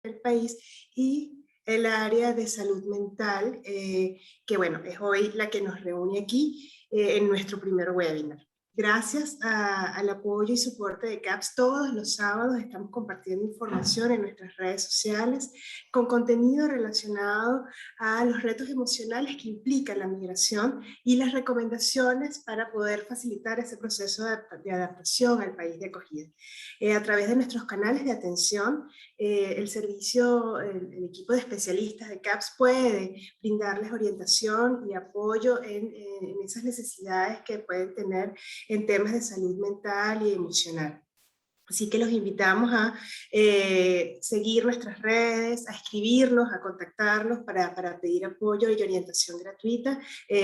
del país, y el área de salud mental, que bueno, es hoy la que nos reúne aquí en nuestro primer webinar. Gracias al apoyo y soporte de CAPS, todos los sábados estamos compartiendo información en nuestras redes sociales con contenido relacionado a los retos emocionales que implica la migración y las recomendaciones para poder facilitar ese proceso de adaptación al país de acogida. A través de nuestros canales de atención, el equipo de especialistas de CAPS puede brindarles orientación y apoyo en esas necesidades que pueden tener en temas de salud mental y emocional. Así que los invitamos a seguir nuestras redes, a escribirnos, a contactarlos para pedir apoyo y orientación gratuita.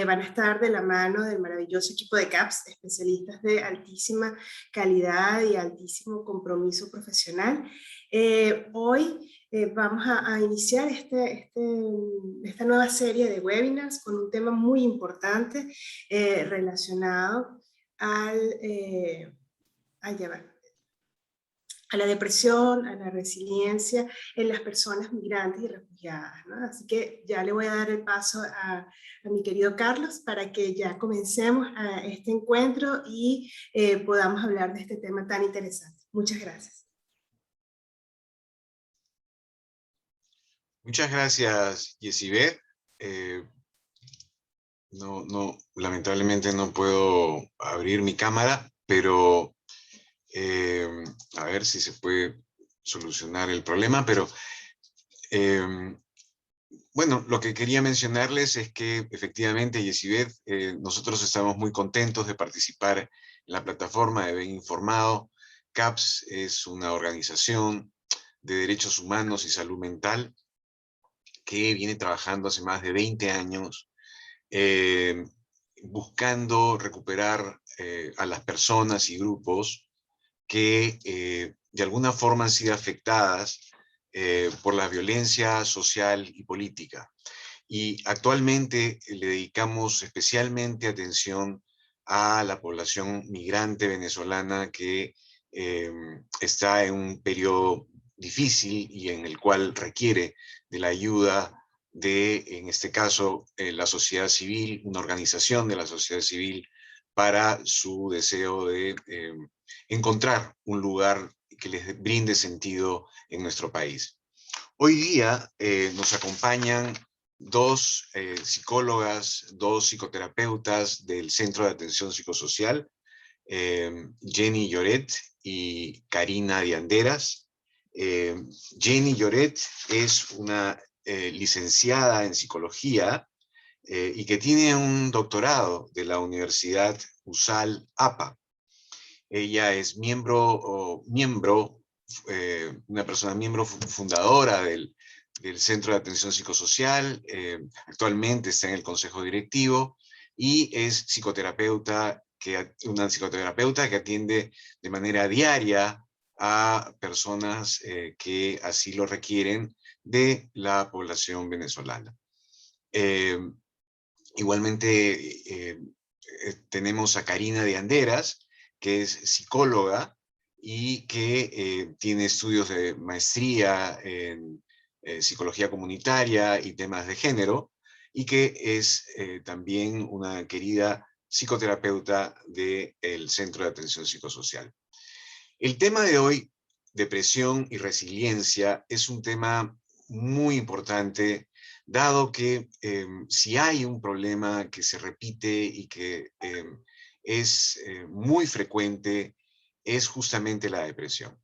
Van a estar de la mano del maravilloso equipo de CAPS, especialistas de altísima calidad y altísimo compromiso profesional. Hoy vamos a iniciar esta nueva serie de webinars con un tema muy importante relacionado a la depresión, a la resiliencia en las personas migrantes y refugiadas, ¿no? Así que ya le voy a dar el paso a mi querido Carlos para que ya comencemos este encuentro y podamos hablar de este tema tan interesante. Muchas gracias. Muchas gracias, Yesibeth. Lamentablemente no puedo abrir mi cámara, pero a ver si se puede solucionar el problema, pero bueno, lo que quería mencionarles es que efectivamente, Yesibeth, nosotros estamos muy contentos de participar en la plataforma de Ven Informado. CAPS es una organización de derechos humanos y salud mental que viene trabajando hace más de 20 años buscando recuperar a las personas y grupos que de alguna forma han sido afectadas por la violencia social y política. Y actualmente le dedicamos especialmente atención a la población migrante venezolana que está en un periodo difícil y en el cual requiere de la ayuda de, en este caso, la sociedad civil, una organización de la sociedad civil para su deseo de encontrar un lugar que les brinde sentido en nuestro país. Hoy día nos acompañan dos psicólogas, dos psicoterapeutas del Centro de Atención Psicosocial, Jenny Lloret y Karina Dianderas. Jenny Lloret es una licenciada en psicología y que tiene un doctorado de la Universidad USAL APA. Ella es una persona miembro fundadora del Centro de Atención Psicosocial, actualmente está en el Consejo Directivo y es una psicoterapeuta que atiende de manera diaria a personas que así lo requieren de la población venezolana. Igualmente tenemos a Karina Dianderas, que es psicóloga y que tiene estudios de maestría en psicología comunitaria y temas de género, y que es también una querida psicoterapeuta del Centro de Atención Psicosocial. El tema de hoy, depresión y resiliencia, es un tema muy importante, dado que si hay un problema que se repite y que es muy frecuente, es justamente la depresión.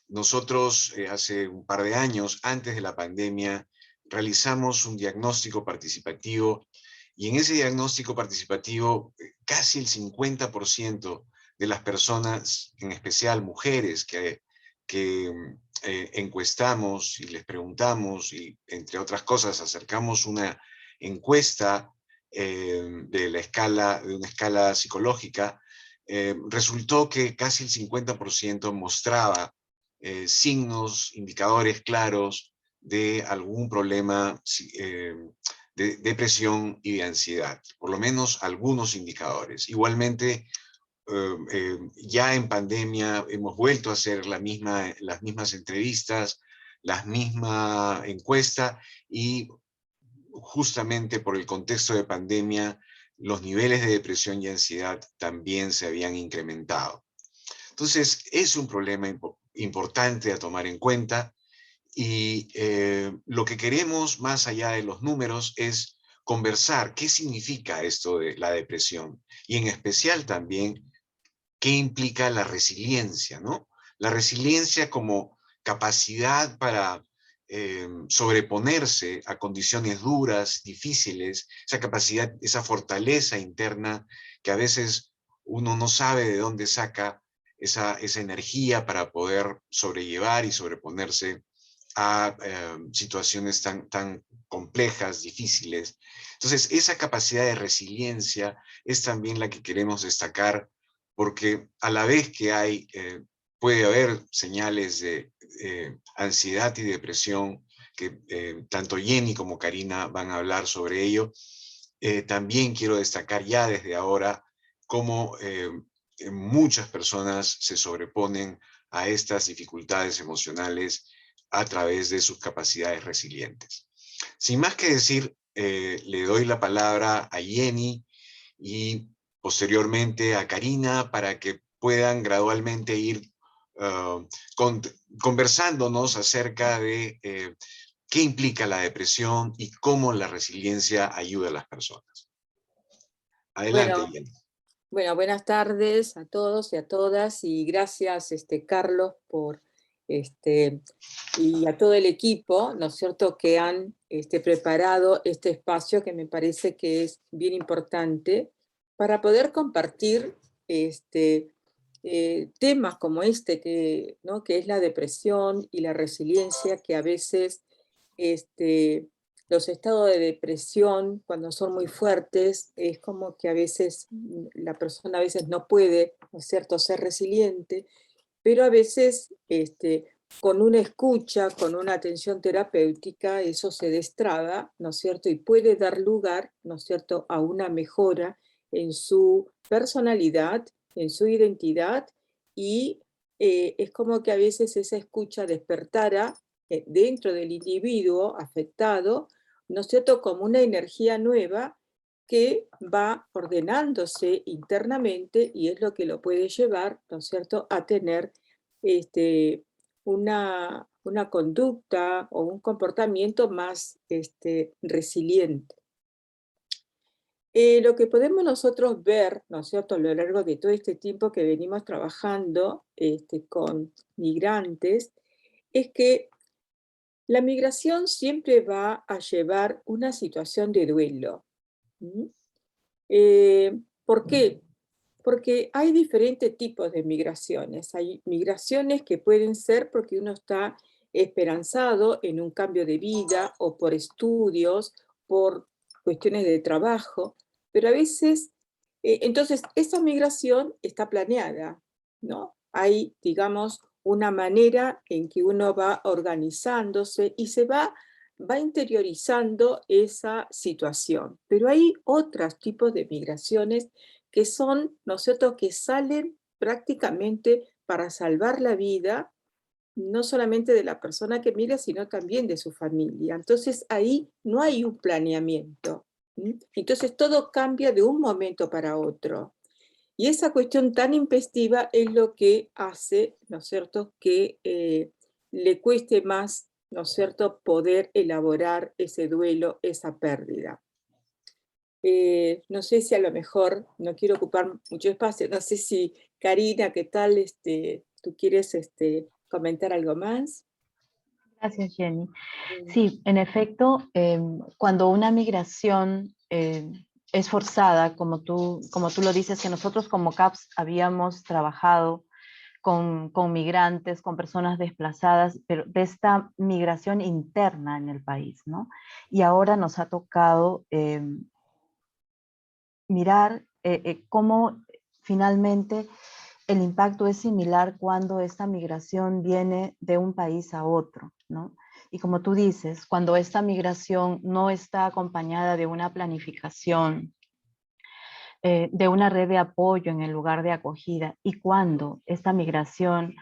Nosotros hace un par de años, antes de la pandemia, realizamos un diagnóstico participativo y en ese diagnóstico participativo casi el 50% de las personas, en especial mujeres que encuestamos y les preguntamos y entre otras cosas acercamos una encuesta de una escala psicológica, resultó que casi el 50% mostraba signos, indicadores claros de algún problema de depresión y de ansiedad, por lo menos algunos indicadores. Igualmente, ya en pandemia hemos vuelto a hacer las mismas entrevistas, la misma encuesta y justamente por el contexto de pandemia, los niveles de depresión y ansiedad también se habían incrementado. Entonces, es un problema importante a tomar en cuenta y lo que queremos, más allá de los números, es conversar qué significa esto de la depresión y en especial también qué implica la resiliencia, ¿no? La resiliencia como capacidad para sobreponerse a condiciones duras, difíciles, esa capacidad, esa fortaleza interna que a veces uno no sabe de dónde saca esa energía para poder sobrellevar y sobreponerse a situaciones tan complejas, difíciles. Entonces, esa capacidad de resiliencia es también la que queremos destacar, porque a la vez que puede haber señales de ansiedad y depresión, que tanto Jenny como Karina van a hablar sobre ello, también quiero destacar ya desde ahora cómo muchas personas se sobreponen a estas dificultades emocionales a través de sus capacidades resilientes. Sin más que decir, le doy la palabra a Jenny y posteriormente a Karina para que puedan gradualmente ir conversándonos acerca de qué implica la depresión y cómo la resiliencia ayuda a las personas. Adelante, Bueno, Jenny. bueno, buenas tardes a todos y a todas, y gracias, Carlos, y a todo el equipo, ¿no es cierto?, que han preparado este espacio que me parece que es bien importante para poder compartir temas como ¿no?, que es la depresión y la resiliencia, que a veces los estados de depresión, cuando son muy fuertes, es como que a veces la persona a veces no puede, ¿no es cierto?, ser resiliente, pero a veces con una escucha, con una atención terapéutica, eso se destraba, ¿no es cierto?, y puede dar lugar, ¿no es cierto?, a una mejora en su personalidad, en su identidad, y es como que a veces esa escucha despertara dentro del individuo afectado, ¿no es cierto?, como una energía nueva que va ordenándose internamente, y es lo que lo puede llevar, ¿no es cierto?, a tener una conducta o un comportamiento más resiliente. Lo que podemos nosotros ver, ¿no es cierto?, a lo largo de todo este tiempo que venimos trabajando con migrantes, es que la migración siempre va a llevar una situación de duelo. ¿Mm? ¿Por qué? Porque hay diferentes tipos de migraciones. Hay migraciones que pueden ser porque uno está esperanzado en un cambio de vida o por estudios, por cuestiones de trabajo, pero a veces, entonces, esa migración está planeada, ¿no? Hay, digamos, una manera en que uno va organizándose y va interiorizando esa situación. Pero hay otros tipos de migraciones que son, ¿no es cierto?, que salen prácticamente para salvar la vida, no solamente de la persona que migra, sino también de su familia. Entonces ahí no hay un planeamiento. Entonces todo cambia de un momento para otro. Y esa cuestión tan impestiva es lo que hace, ¿no es cierto?, que le cueste más, ¿no es cierto?, poder elaborar ese duelo, esa pérdida. No sé si a lo mejor, no quiero ocupar mucho espacio, no sé si Karina, ¿qué tal? ¿Tú quieres comentar algo más? Gracias, Jenny. Sí, en efecto, cuando una migración es forzada, como tú lo dices, que nosotros como CAPS habíamos trabajado con migrantes, con personas desplazadas, pero de esta migración interna en el país, ¿no? Y ahora nos ha tocado mirar cómo finalmente el impacto es similar cuando esta migración viene de un país a otro, ¿no? Y como tú dices, cuando esta migración no está acompañada de una planificación, de una red de apoyo en el lugar de acogida, y cuando esta migración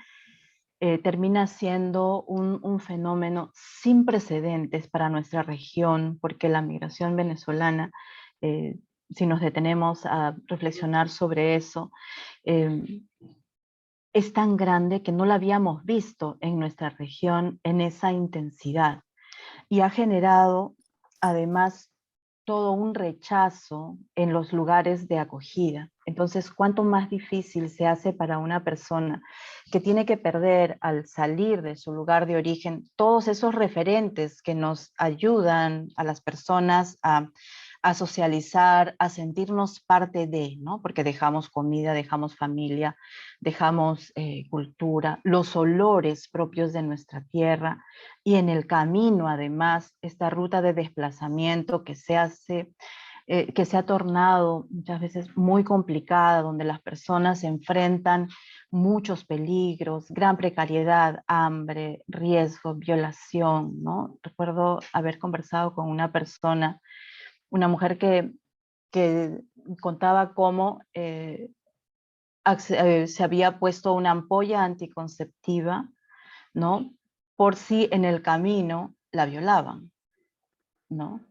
termina siendo un fenómeno sin precedentes para nuestra región, porque la migración venezolana, si nos detenemos a reflexionar sobre eso, es tan grande que no la habíamos visto en nuestra región en esa intensidad. Y ha generado, además, todo un rechazo en los lugares de acogida. Entonces, ¿cuánto más difícil se hace para una persona que tiene que perder al salir de su lugar de origen todos esos referentes que nos ayudan a las personas a socializar, a sentirnos parte de, ¿no? Porque dejamos comida, dejamos familia, dejamos cultura, los olores propios de nuestra tierra, y en el camino, además, esta ruta de desplazamiento que se ha tornado muchas veces muy complicada, donde las personas se enfrentan muchos peligros, gran precariedad, hambre, riesgo, violación, ¿no? Recuerdo haber conversado con una persona, una mujer que contaba cómo se había puesto una ampolla anticonceptiva, ¿no? Por si en el camino la violaban, ¿no?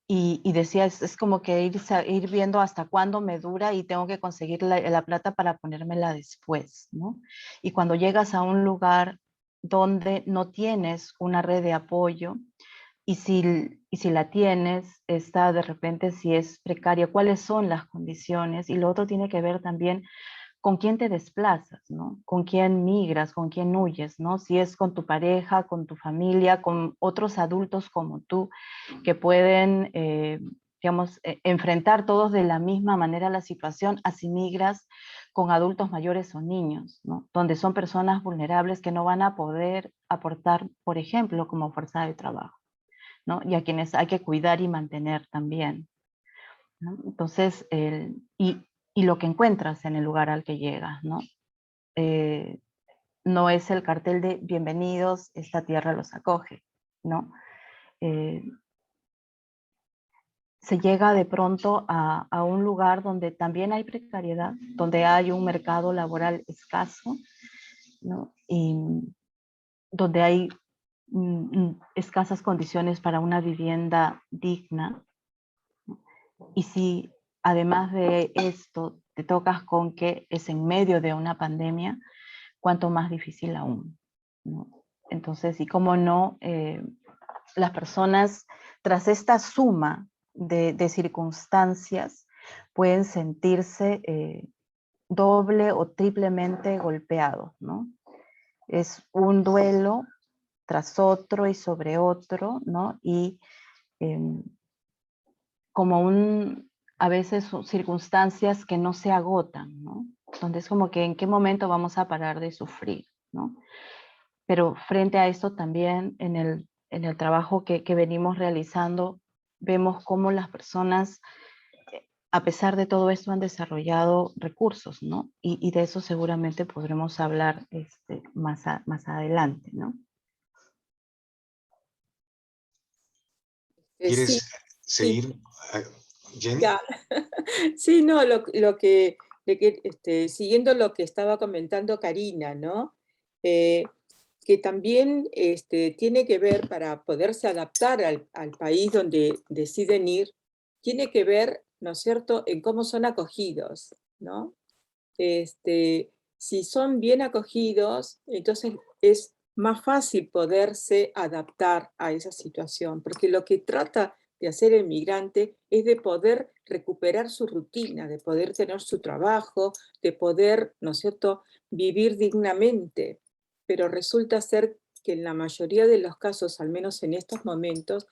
Y decía, es como que ir viendo hasta cuándo me dura y tengo que conseguir la plata para ponérmela después, ¿no? Y cuando llegas a un lugar donde no tienes una red de apoyo, y si la tienes, está de repente si es precaria, cuáles son las condiciones, y lo otro tiene que ver también con quién te desplazas, ¿no? Con quién migras, con quién huyes, ¿no? Si es con tu pareja, con tu familia, con otros adultos como tú, que pueden, digamos, enfrentar todos de la misma manera la situación, así migras con adultos mayores o niños, ¿no? Donde son personas vulnerables que no van a poder aportar, por ejemplo, como fuerza de trabajo, ¿no? Y a quienes hay que cuidar y mantener también, ¿no? Entonces, y lo que encuentras en el lugar al que llegas, ¿no? No es el cartel de bienvenidos, esta tierra los acoge, ¿no? Eh, Se llega de pronto a un lugar donde también hay precariedad, donde hay un mercado laboral escaso, ¿no? Y donde hay escasas condiciones para una vivienda digna. Y si además de esto te tocas con que es en medio de una pandemia, cuanto más difícil aún, ¿no? Entonces, y cómo no, las personas tras esta suma de circunstancias pueden sentirse doble o triplemente golpeados, ¿no? Es un duelo tras otro y sobre otro, ¿no? Y como a veces son circunstancias que no se agotan, ¿no? Donde es como que en qué momento vamos a parar de sufrir, ¿no? Pero frente a esto también en el trabajo que venimos realizando, vemos cómo las personas, a pesar de todo esto, han desarrollado recursos, ¿no? Y de eso seguramente podremos hablar más adelante, ¿no? Sí, ¿Quieres sí, seguir, Jenny? ya. Sí, no, siguiendo lo que estaba comentando Karina, ¿no? Que también tiene que ver, para poderse adaptar al país donde deciden ir, tiene que ver, ¿no es cierto?, en cómo son acogidos, ¿no? Si son bien acogidos, entonces es más fácil poderse adaptar a esa situación, porque lo que trata de hacer el migrante es de poder recuperar su rutina, de poder tener su trabajo, de poder, ¿no es cierto?, vivir dignamente. Pero resulta ser que en la mayoría de los casos, al menos en estos momentos,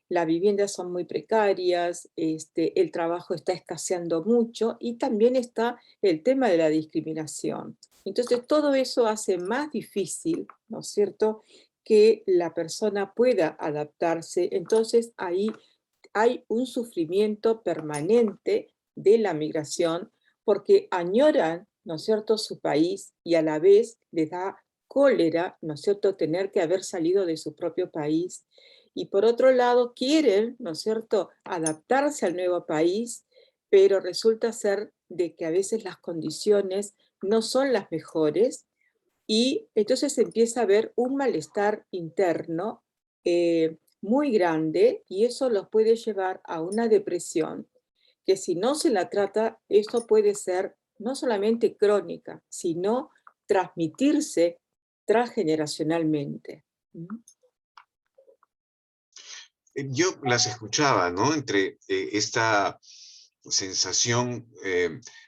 las viviendas son muy precarias, el trabajo está escaseando mucho y también está el tema de la discriminación. Entonces, todo eso hace más difícil, ¿no es cierto?, que la persona pueda adaptarse. Entonces, ahí hay un sufrimiento permanente de la migración porque añoran, ¿no es cierto?, su país y a la vez les da cólera, ¿no es cierto?, tener que haber salido de su propio país. Y por otro lado, quieren, ¿no es cierto?, adaptarse al nuevo país, pero resulta ser de que a veces las condiciones no son las mejores y entonces empieza a haber un malestar interno muy grande y eso los puede llevar a una depresión que si no se la trata, eso puede ser no solamente crónica, sino transmitirse transgeneracionalmente. Yo las escuchaba, ¿no? Entre esta sensación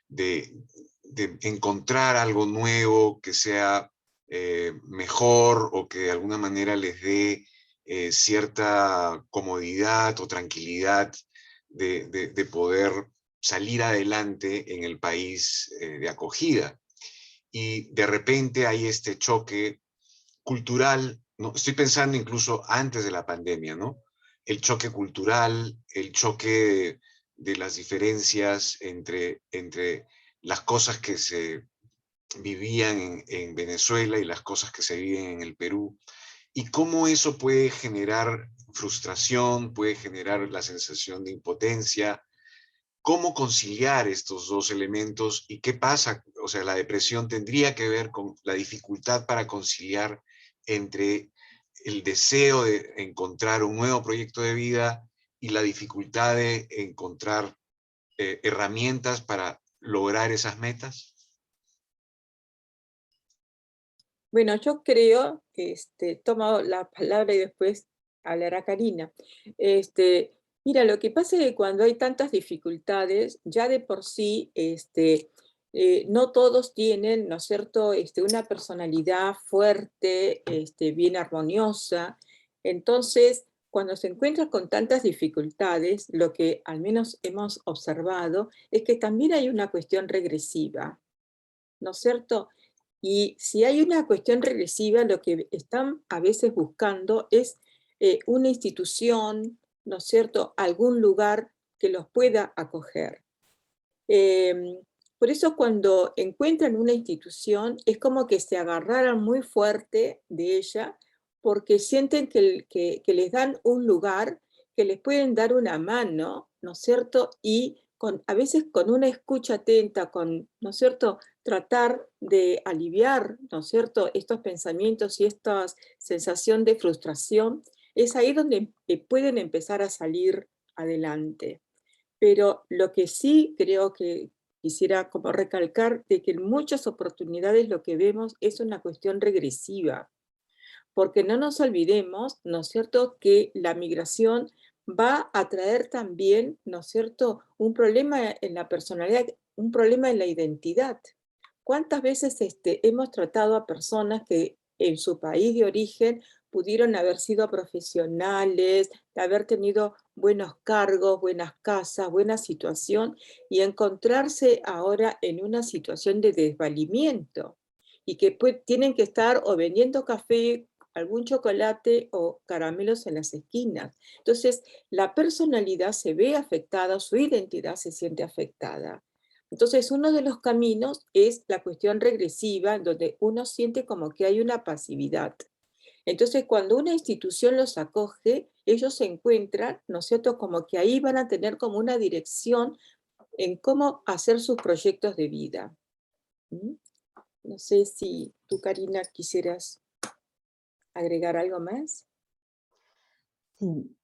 de encontrar algo nuevo que sea mejor o que de alguna manera les dé cierta comodidad o tranquilidad de poder salir adelante en el país de acogida. Y de repente hay este choque cultural, ¿no? Estoy pensando incluso antes de la pandemia, ¿no? El choque cultural, el choque de las diferencias entre las cosas que se vivían en Venezuela y las cosas que se viven en el Perú, y cómo eso puede generar frustración, puede generar la sensación de impotencia, cómo conciliar estos dos elementos y qué pasa, o sea, la depresión tendría que ver con la dificultad para conciliar entre el deseo de encontrar un nuevo proyecto de vida y la dificultad de encontrar herramientas para lograr esas metas. Bueno, yo creo, tomo la palabra y después hablará Karina. Mira, lo que pasa es que cuando hay tantas dificultades, ya de por sí, no todos tienen, ¿no es cierto?, una personalidad fuerte, bien armoniosa. Entonces, cuando se encuentra con tantas dificultades, lo que al menos hemos observado es que también hay una cuestión regresiva, ¿no es cierto? Y si hay una cuestión regresiva, lo que están a veces buscando es una institución, ¿no es cierto?, algún lugar que los pueda acoger. Por eso cuando encuentran una institución es como que se agarraran muy fuerte de ella porque sienten que les dan un lugar, que les pueden dar una mano, ¿no es cierto? Y a veces con una escucha atenta, ¿no es cierto?, tratar de aliviar, ¿no es cierto?, estos pensamientos y esta sensación de frustración, es ahí donde pueden empezar a salir adelante. Pero lo que sí creo que quisiera como recalcar de que en muchas oportunidades lo que vemos es una cuestión regresiva, porque no nos olvidemos, ¿no es cierto?, que la migración va a traer también, ¿no es cierto?, un problema en la personalidad, un problema en la identidad. ¿Cuántas veces hemos tratado a personas que en su país de origen pudieron haber sido profesionales, de haber tenido buenos cargos, buenas casas, buena situación, y encontrarse ahora en una situación de desvalimiento? Y que tienen que estar o vendiendo café, algún chocolate o caramelos en las esquinas. Entonces, la personalidad se ve afectada, su identidad se siente afectada. Entonces, uno de los caminos es la cuestión regresiva, en donde uno siente como que hay una pasividad. Entonces, cuando una institución los acoge, ellos se encuentran, ¿no es cierto?, como que ahí van a tener como una dirección en cómo hacer sus proyectos de vida. ¿Mm? No sé si tú, Karina, quisieras agregar algo más. Sí,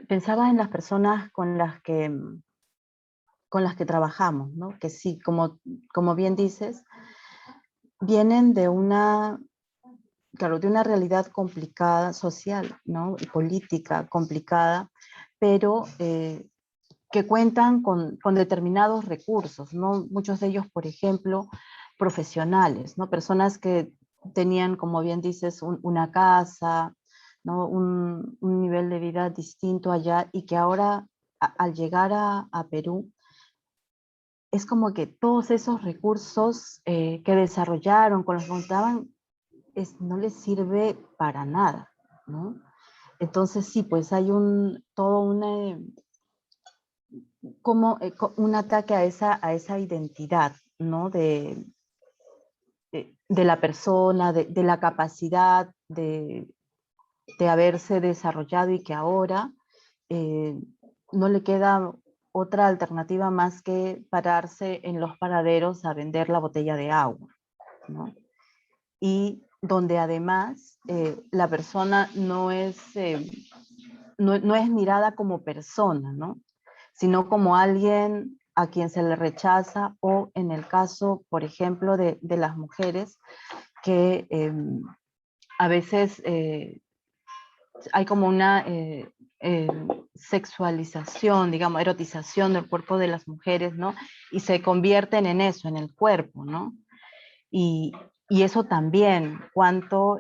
pensaba en las personas con las que trabajamos, ¿no? Que sí, como bien dices, vienen de una realidad complicada, social, ¿no?, y política complicada, pero que cuentan con determinados recursos, ¿no? Muchos de ellos, por ejemplo, profesionales, ¿no? Personas que tenían, como bien dices, una casa, ¿no?, un nivel de vida distinto allá, y que ahora, al llegar a Perú, es como que todos esos recursos que desarrollaron, con los que contaban, no les sirve para nada, ¿no? Entonces sí, pues hay un ataque a esa identidad, ¿no? De la persona, de la capacidad de haberse desarrollado, y que ahora no le queda otra alternativa más que pararse en los paraderos a vender la botella de agua, ¿no? y donde además la persona no es mirada como persona, ¿no? Sino como alguien a quien se le rechaza, o en el caso, por ejemplo, de las mujeres, que a veces hay como una sexualización, digamos, erotización del cuerpo de las mujeres, ¿no? Y se convierten en eso, en el cuerpo, ¿no? Y, y eso también, cuánto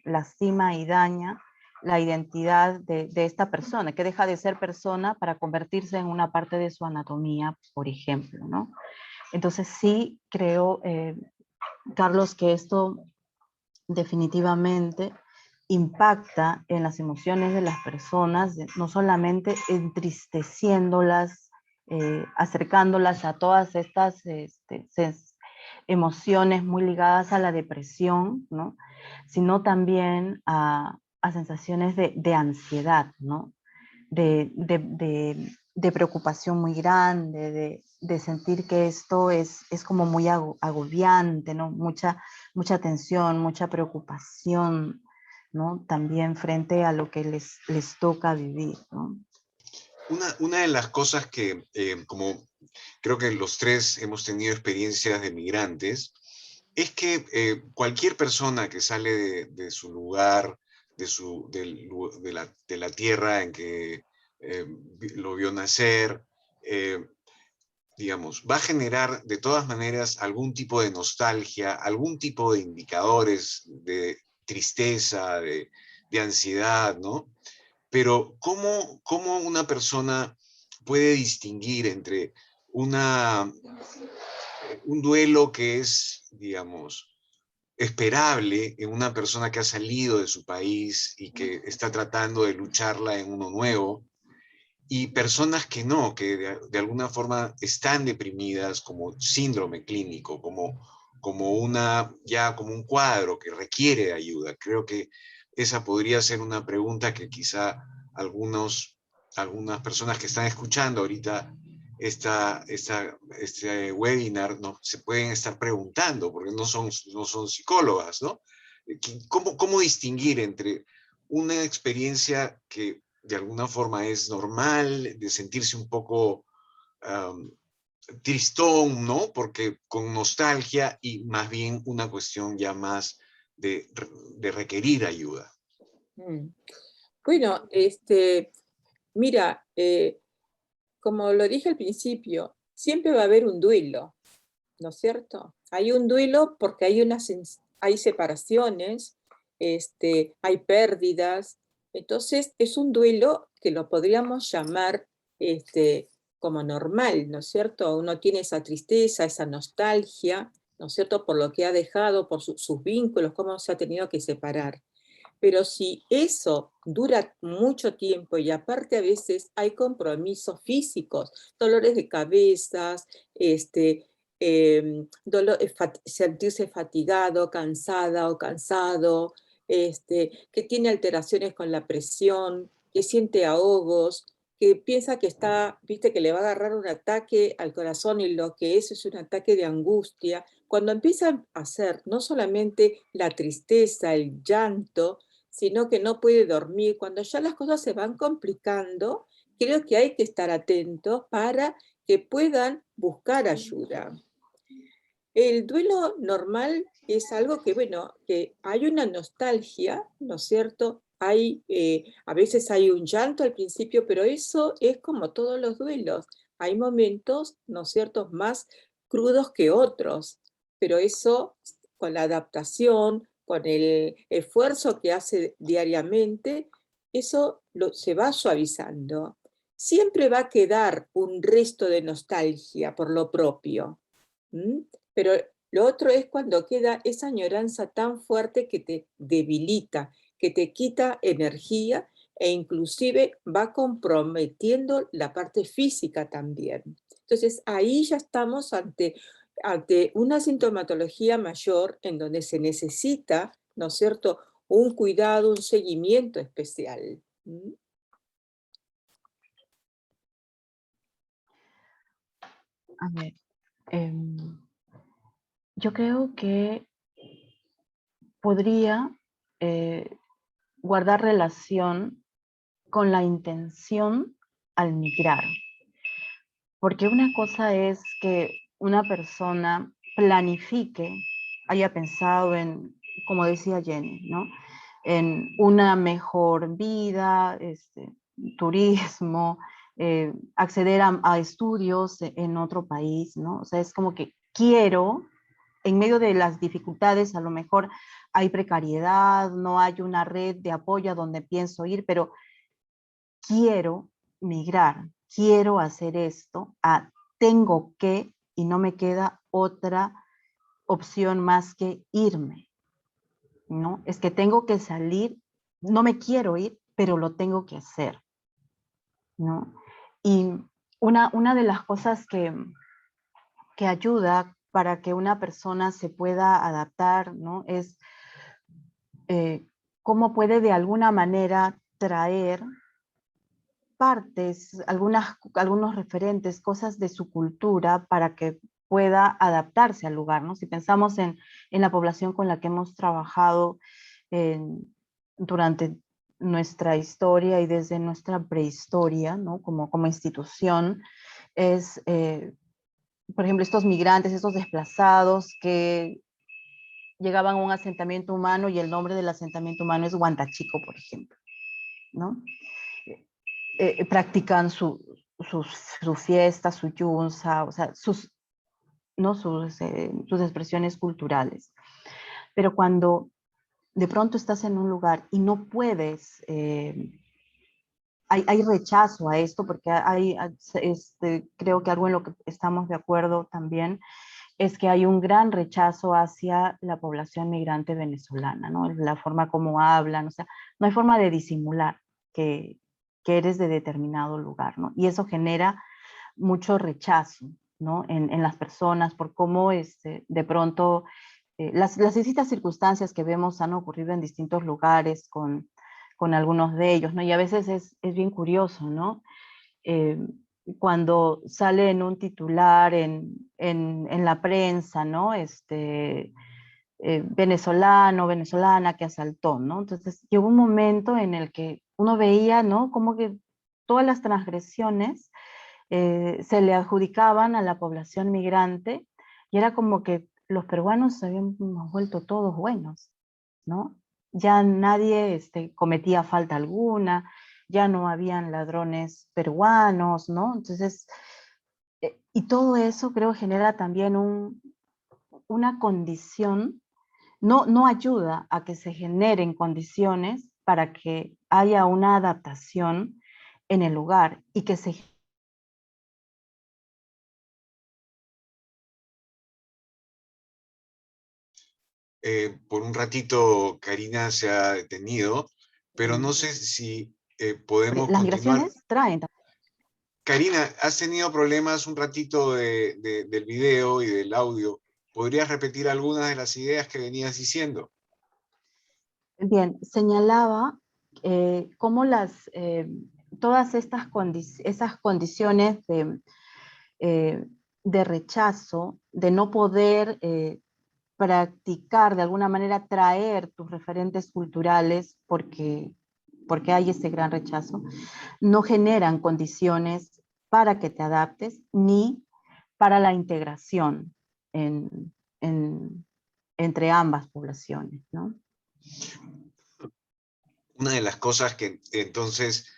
lastima y daña la identidad de esta persona, que deja de ser persona para convertirse en una parte de su anatomía, por ejemplo, ¿no? Entonces sí creo, Carlos, que esto definitivamente impacta en las emociones de las personas, no solamente entristeciéndolas, acercándolas a todas estas emociones muy ligadas a la depresión, ¿no? Sino también a sensaciones de ansiedad, ¿no? De preocupación muy grande, de sentir que esto es como muy agobiante, ¿no? Mucha tensión, mucha preocupación, ¿no? También frente a lo que les toca vivir, ¿no? Una de las cosas que, como creo que los tres hemos tenido experiencias de migrantes, es que cualquier persona que sale de su lugar, de la tierra en que lo vio nacer, digamos, va a generar de todas maneras algún tipo de nostalgia, algún tipo de indicadores de tristeza, de ansiedad, ¿no? Pero ¿cómo una persona puede distinguir entre un duelo que es, digamos, esperable en una persona que ha salido de su país y que está tratando de lucharla en uno nuevo, y personas que no, que de alguna forma están deprimidas como síndrome clínico, como un cuadro que requiere de ayuda? Creo que esa podría ser una pregunta que quizá algunas personas que están escuchando ahorita este webinar no, se pueden estar preguntando, porque no son psicólogas, ¿no? ¿Cómo distinguir entre una experiencia que de alguna forma es normal, de sentirse un poco um, tristón, ¿no? Porque con nostalgia, y más bien una cuestión ya más de requerir ayuda? Bueno, mira, como lo dije al principio, siempre va a haber un duelo, ¿no es cierto? Hay un duelo porque hay separaciones, hay pérdidas. Entonces es un duelo que lo podríamos llamar como normal, ¿no es cierto? Uno tiene esa tristeza, esa nostalgia, ¿no es cierto? Por lo que ha dejado, por sus vínculos, cómo se ha tenido que separar. Pero si eso dura mucho tiempo y aparte a veces hay compromisos físicos, dolores de cabezas, sentirse fatigado, cansada o cansado, que tiene alteraciones con la presión, que siente ahogos, que piensa que viste, que le va a agarrar un ataque al corazón y lo que es un ataque de angustia. Cuando empieza a hacer no solamente la tristeza, el llanto, sino que no puede dormir, cuando ya las cosas se van complicando, creo que hay que estar atentos para que puedan buscar ayuda. El duelo normal es algo que, bueno, que hay una nostalgia, ¿no es cierto? A veces hay un llanto al principio, pero eso es como todos los duelos. Hay momentos, ¿no es cierto?, más crudos que otros, pero eso con la adaptación, con el esfuerzo que hace diariamente, eso se va suavizando. Siempre va a quedar un resto de nostalgia por lo propio. ¿Mm? Pero lo otro es cuando queda esa añoranza tan fuerte que te debilita, que te quita energía e inclusive va comprometiendo la parte física también. Entonces ahí ya estamos ante una sintomatología mayor en donde se necesita, ¿no es cierto?, un cuidado, un seguimiento especial. ¿Mm? A ver, yo creo que podría guardar relación con la intención al migrar. Porque una cosa es que una persona planifique, haya pensado en, como decía Jenny, ¿no? En una mejor vida, turismo, acceder a estudios en otro país, ¿no? O sea, es como que quiero, en medio de las dificultades, a lo mejor hay precariedad, no hay una red de apoyo a donde pienso ir, pero quiero migrar, quiero hacer esto, tengo que, y no me queda otra opción más que irme, ¿no? Es que tengo que salir, no me quiero ir, pero lo tengo que hacer, ¿no? Y una de las cosas que ayuda para que una persona se pueda adaptar, ¿no? Es cómo puede de alguna manera traer partes, algunos referentes, cosas de su cultura para que pueda adaptarse al lugar, ¿no? Si pensamos en la población con la que hemos trabajado durante nuestra historia y desde nuestra prehistoria, ¿no? Como institución, es, por ejemplo, estos migrantes, estos desplazados que llegaban a un asentamiento humano y el nombre del asentamiento humano es Huantachico, por ejemplo, ¿no? Practican su fiesta, su yunza, o sea, ¿no? sus expresiones culturales. Pero cuando de pronto estás en un lugar y no puedes, hay rechazo a esto, porque creo que algo en lo que estamos de acuerdo también es que hay un gran rechazo hacia la población migrante venezolana, ¿no? La forma como hablan, o sea, no hay forma de disimular que eres de determinado lugar, ¿no? Y eso genera mucho rechazo, ¿no? En las personas por cómo de pronto las distintas circunstancias que vemos han ocurrido en distintos lugares con algunos de ellos, ¿no? Y a veces es bien curioso, ¿no? Cuando sale en un titular en la prensa, ¿no? Venezolano, venezolana que asaltó, ¿no? Entonces llegó un momento en el que uno veía, ¿no? Como que todas las transgresiones se le adjudicaban a la población migrante y era como que los peruanos se habían vuelto todos buenos, ¿no? Ya nadie cometía falta alguna, ya no habían ladrones peruanos, ¿no? Entonces, y todo eso creo genera también una condición, no ayuda a que se generen condiciones para que haya una adaptación en el lugar y que se por un ratito Karina se ha detenido, pero no sé si podemos las continuar. migraciones traen. Karina, has tenido problemas un ratito del video y del audio. ¿Podrías repetir algunas de las ideas que venías diciendo? Bien, señalaba cómo todas esas condiciones de rechazo, de no poder practicar, de alguna manera traer tus referentes culturales porque hay ese gran rechazo, no generan condiciones para que te adaptes ni para la integración en, entre ambas poblaciones, ¿no? Una de las cosas que entonces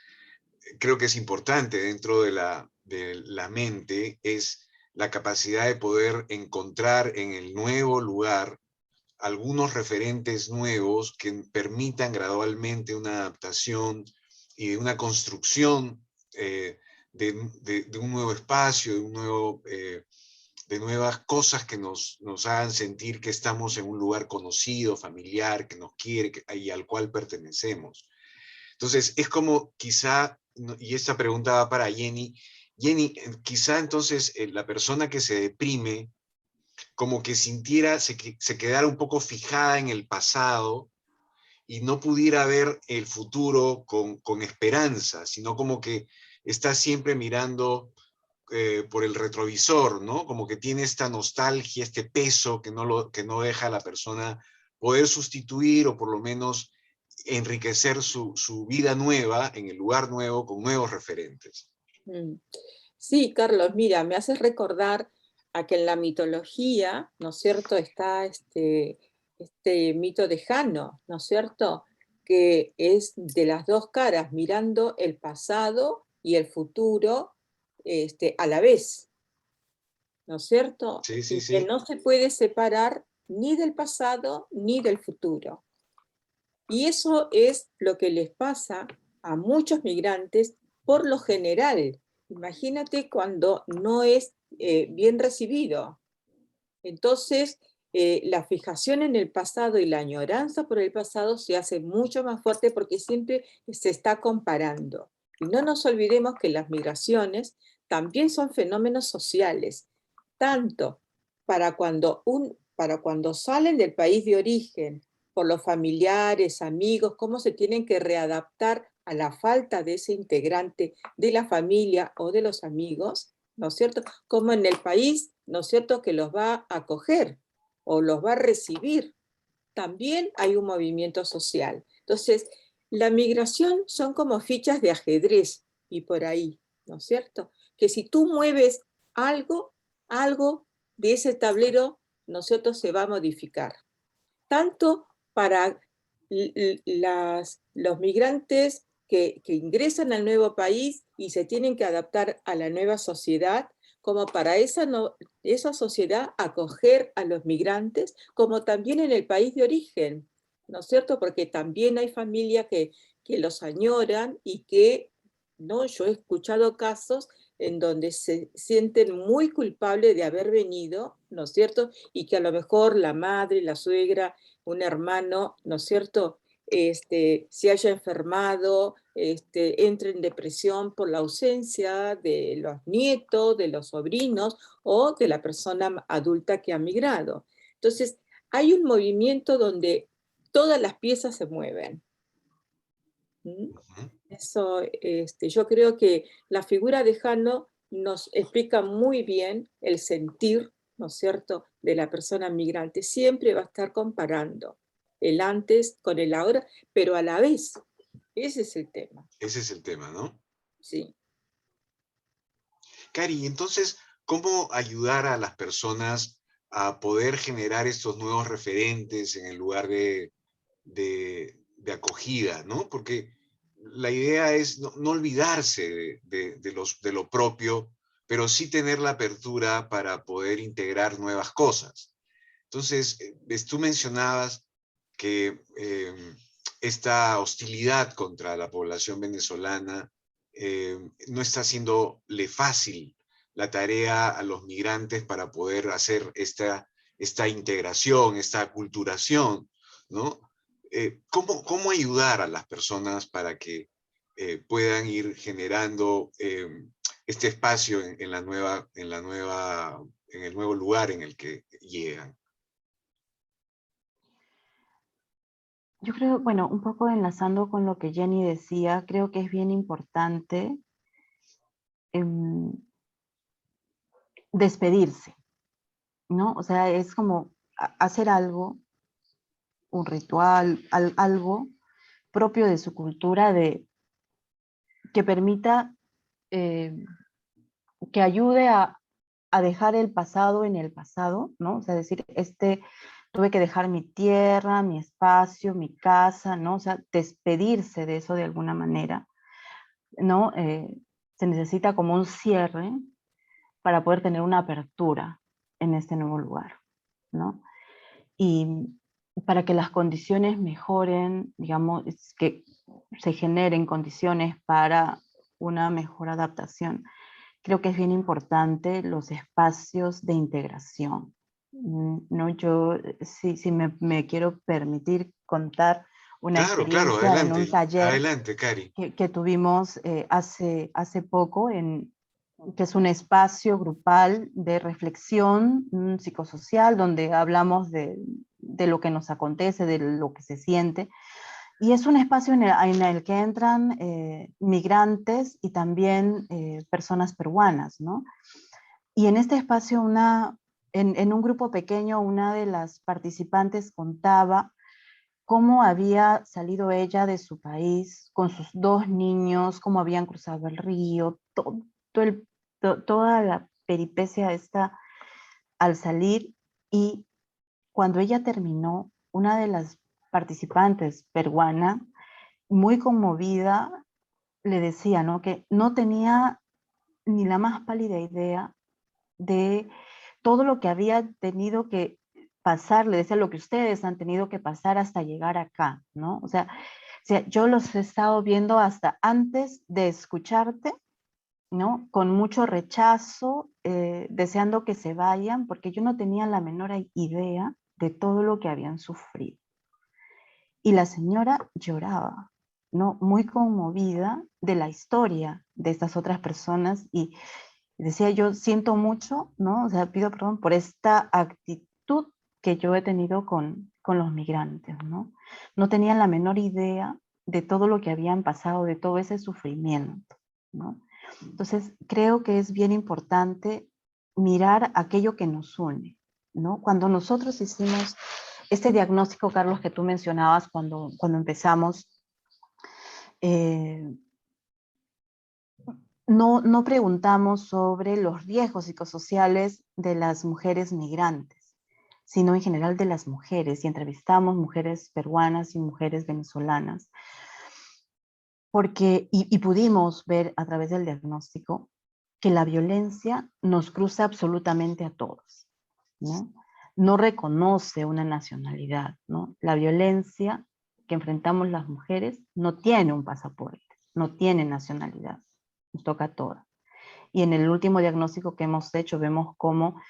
creo que es importante dentro de la mente es la capacidad de poder encontrar en el nuevo lugar algunos referentes nuevos que permitan gradualmente una adaptación y una construcción de un nuevo espacio, de nuevas cosas que nos hagan sentir que estamos en un lugar conocido, familiar, que nos quiere y al cual pertenecemos. Entonces, es como quizá, y esta pregunta va para Jenny, quizá entonces la persona que se deprime, como que sintiera, se quedara un poco fijada en el pasado y no pudiera ver el futuro con esperanza, sino como que está siempre mirando por el retrovisor, ¿no? Como que tiene esta nostalgia, este peso que no deja a la persona poder sustituir o por lo menos enriquecer su vida nueva en el lugar nuevo con nuevos referentes. Sí, Carlos, mira, me haces recordar a que en la mitología, ¿no es cierto?, está este mito de Jano, ¿no es cierto?, que es de las dos caras, mirando el pasado y el futuro a la vez, ¿no es cierto? Sí, sí, Y que sí. no se puede separar ni del pasado ni del futuro. Y eso es lo que les pasa a muchos migrantes por lo general. Imagínate cuando no es bien recibido. Entonces, la fijación en el pasado y la añoranza por el pasado se hace mucho más fuerte porque siempre se está comparando. Y no nos olvidemos que las migraciones también son fenómenos sociales, tanto para cuando salen del país de origen, por los familiares, amigos, cómo se tienen que readaptar a la falta de ese integrante de la familia o de los amigos, ¿no es cierto? Como en el país, ¿no es cierto?, que los va a acoger o los va a recibir. También hay un movimiento social. Entonces, la migración son como fichas de ajedrez y por ahí, ¿no es cierto? Que si tú mueves algo de ese tablero, ¿no es cierto?, se va a modificar. Tanto para los migrantes que ingresan al nuevo país y se tienen que adaptar a la nueva sociedad, como para esa sociedad acoger a los migrantes, como también en el país de origen, ¿no es cierto? Porque también hay familias que los añoran y que, ¿no? Yo he escuchado casos en donde se sienten muy culpables de haber venido, ¿no es cierto? Y que a lo mejor la madre, la suegra, un hermano, ¿no es cierto?, se haya enfermado, entre en depresión por la ausencia de los nietos, de los sobrinos o de la persona adulta que ha migrado. Entonces, hay un movimiento donde todas las piezas se mueven. Eso, yo creo que la figura de Jano nos explica muy bien el sentir, ¿no es cierto?, de la persona migrante. Siempre va a estar comparando el antes con el ahora, pero a la vez. Ese es el tema. Ese es el tema, ¿no? Sí. Cari, entonces, ¿cómo ayudar a las personas a poder generar estos nuevos referentes en el lugar de acogida, ¿no? Porque la idea es no olvidarse de lo propio, pero sí tener la apertura para poder integrar nuevas cosas. Entonces, tú mencionabas que esta hostilidad contra la población venezolana no está haciéndole fácil la tarea a los migrantes para poder hacer esta integración, esta aculturación, ¿no? ¿Cómo ayudar a las personas para que puedan ir generando este espacio en el nuevo lugar en el que llegan? Yo creo, bueno, un poco enlazando con lo que Jenny decía, creo que es bien importante despedirse, ¿no? O sea, es como hacer algo, un ritual, algo propio de su cultura que permita, que ayude a dejar el pasado en el pasado, ¿no? O sea, decir, tuve que dejar mi tierra, mi espacio, mi casa, ¿no? O sea, despedirse de eso de alguna manera, ¿no? Se necesita como un cierre para poder tener una apertura en este nuevo lugar, ¿no? Y para que las condiciones mejoren, digamos, que se generen condiciones para una mejor adaptación. Creo que es bien importante los espacios de integración, ¿no? Yo, si me quiero permitir contar una Claro, experiencia en un adelante, taller adelante, Cari. que tuvimos hace poco, que es un espacio grupal de reflexión psicosocial, donde hablamos de lo que nos acontece, de lo que se siente. Y es un espacio en el que entran migrantes y también personas peruanas, ¿no? Y en este espacio una en un grupo pequeño, una de las participantes contaba cómo había salido ella de su país con sus 2 niños, cómo habían cruzado el río, toda la peripecia esta al salir. Y cuando ella terminó, una de las participantes peruana, muy conmovida, le decía, ¿no?, que no tenía ni la más pálida idea de todo lo que había tenido que pasar, le decía, lo que ustedes han tenido que pasar hasta llegar acá, ¿no? O sea, yo los he estado viendo hasta antes de escucharte, ¿no? Con mucho rechazo, deseando que se vayan, porque yo no tenía la menor idea de todo lo que habían sufrido. Y la señora lloraba, ¿no? Muy conmovida de la historia de estas otras personas, y decía, yo siento mucho, ¿no? O sea, pido perdón por esta actitud que yo he tenido con los migrantes, ¿no? No tenían la menor idea de todo lo que habían pasado, de todo ese sufrimiento, ¿no? Entonces, creo que es bien importante mirar aquello que nos une, ¿no? Cuando nosotros hicimos este diagnóstico, Carlos, que tú mencionabas cuando empezamos, no preguntamos sobre los riesgos psicosociales de las mujeres migrantes, sino en general de las mujeres, y entrevistamos mujeres peruanas y mujeres venezolanas, porque, y pudimos ver a través del diagnóstico que la violencia nos cruza absolutamente a todos, ¿no? No reconoce una nacionalidad, ¿no? La violencia que enfrentamos las mujeres no tiene un pasaporte, no tiene nacionalidad, nos toca a todas. Y en el último diagnóstico que hemos hecho vemos cómo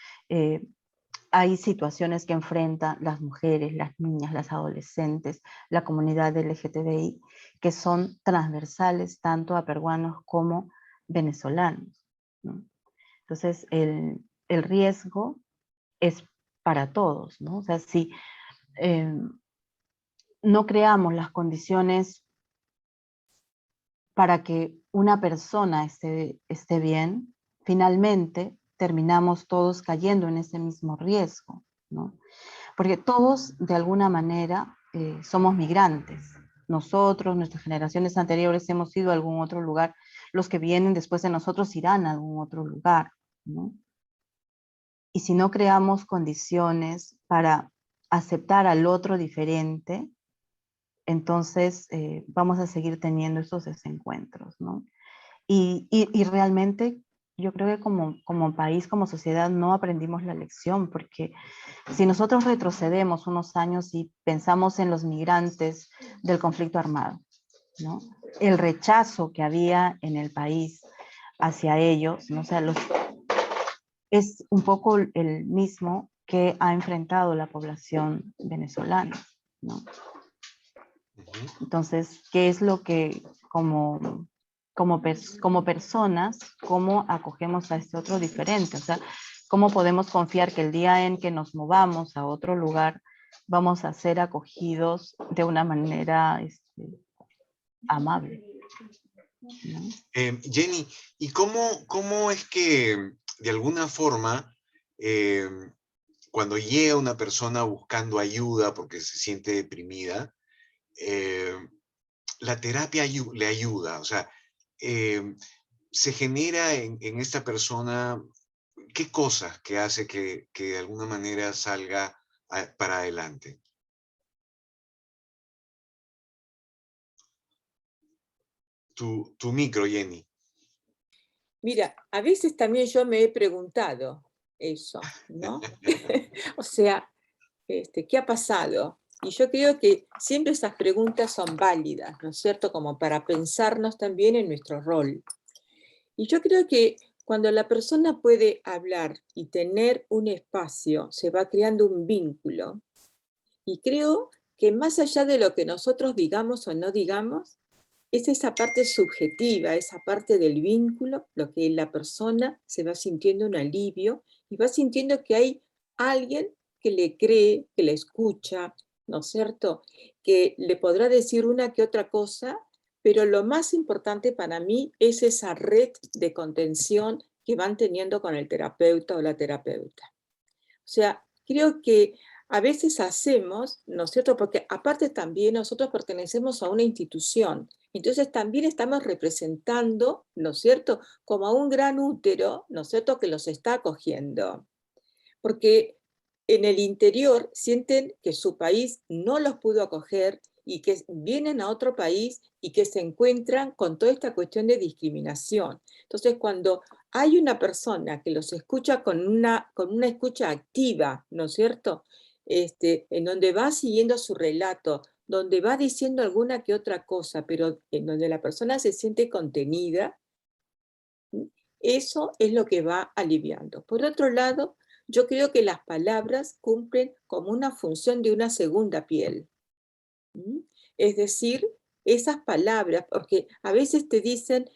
hay situaciones que enfrentan las mujeres, las niñas, las adolescentes, la comunidad LGTBI, que son transversales tanto a peruanos como venezolanos, ¿no? Entonces, el riesgo es para todos, ¿no? O sea, si no creamos las condiciones para que una persona esté bien, finalmente terminamos todos cayendo en ese mismo riesgo, ¿no? Porque todos, de alguna manera, somos migrantes. Nosotros, nuestras generaciones anteriores hemos ido a algún otro lugar. Los que vienen después de nosotros irán a algún otro lugar, ¿no? Y si no creamos condiciones para aceptar al otro diferente, entonces vamos a seguir teniendo estos desencuentros, ¿no? Y realmente yo creo que como país, como sociedad, no aprendimos la lección, porque si nosotros retrocedemos unos años y pensamos en los migrantes del conflicto armado, ¿no? El rechazo que había en el país hacia ellos, ¿no? O sea, es un poco el mismo que ha enfrentado la población venezolana, ¿no? Entonces, ¿qué es lo que como personas, cómo acogemos a este otro diferente? O sea, ¿cómo podemos confiar que el día en que nos movamos a otro lugar vamos a ser acogidos de una manera amable, ¿no? Jenny, ¿y cómo es que de alguna forma cuando llega una persona buscando ayuda porque se siente deprimida, la terapia le ayuda? O sea, se genera en esta persona, ¿qué cosas que hace que de alguna manera salga para adelante? Tu micro, Jenny. Mira, a veces también yo me he preguntado eso, ¿no? O sea, ¿qué ha pasado? Y yo creo que siempre esas preguntas son válidas, ¿no es cierto? Como para pensarnos también en nuestro rol. Y yo creo que cuando la persona puede hablar y tener un espacio, se va creando un vínculo. Y creo que más allá de lo que nosotros digamos o no digamos, es esa parte subjetiva, esa parte del vínculo, lo que la persona se va sintiendo un alivio y va sintiendo que hay alguien que le cree, que le escucha, ¿no es cierto? Que le podrá decir una que otra cosa, pero lo más importante para mí es esa red de contención que van teniendo con el terapeuta o la terapeuta. sea, creo que a veces hacemos, ¿no es cierto? Porque aparte también nosotros pertenecemos a una institución, entonces también estamos representando, ¿no es cierto?, como a un gran útero, ¿no es cierto?, que los está acogiendo. Porque en el interior sienten que su país no los pudo acoger y que vienen a otro país y que se encuentran con toda esta cuestión de discriminación. Entonces, cuando hay una persona que los escucha con una escucha activa, ¿no es cierto?, en donde va siguiendo su relato, donde va diciendo alguna que otra cosa, pero en donde la persona se siente contenida, eso es lo que va aliviando. Por otro lado, yo creo que las palabras cumplen como una función de una segunda piel. Es decir, esas palabras, porque a veces te dicen,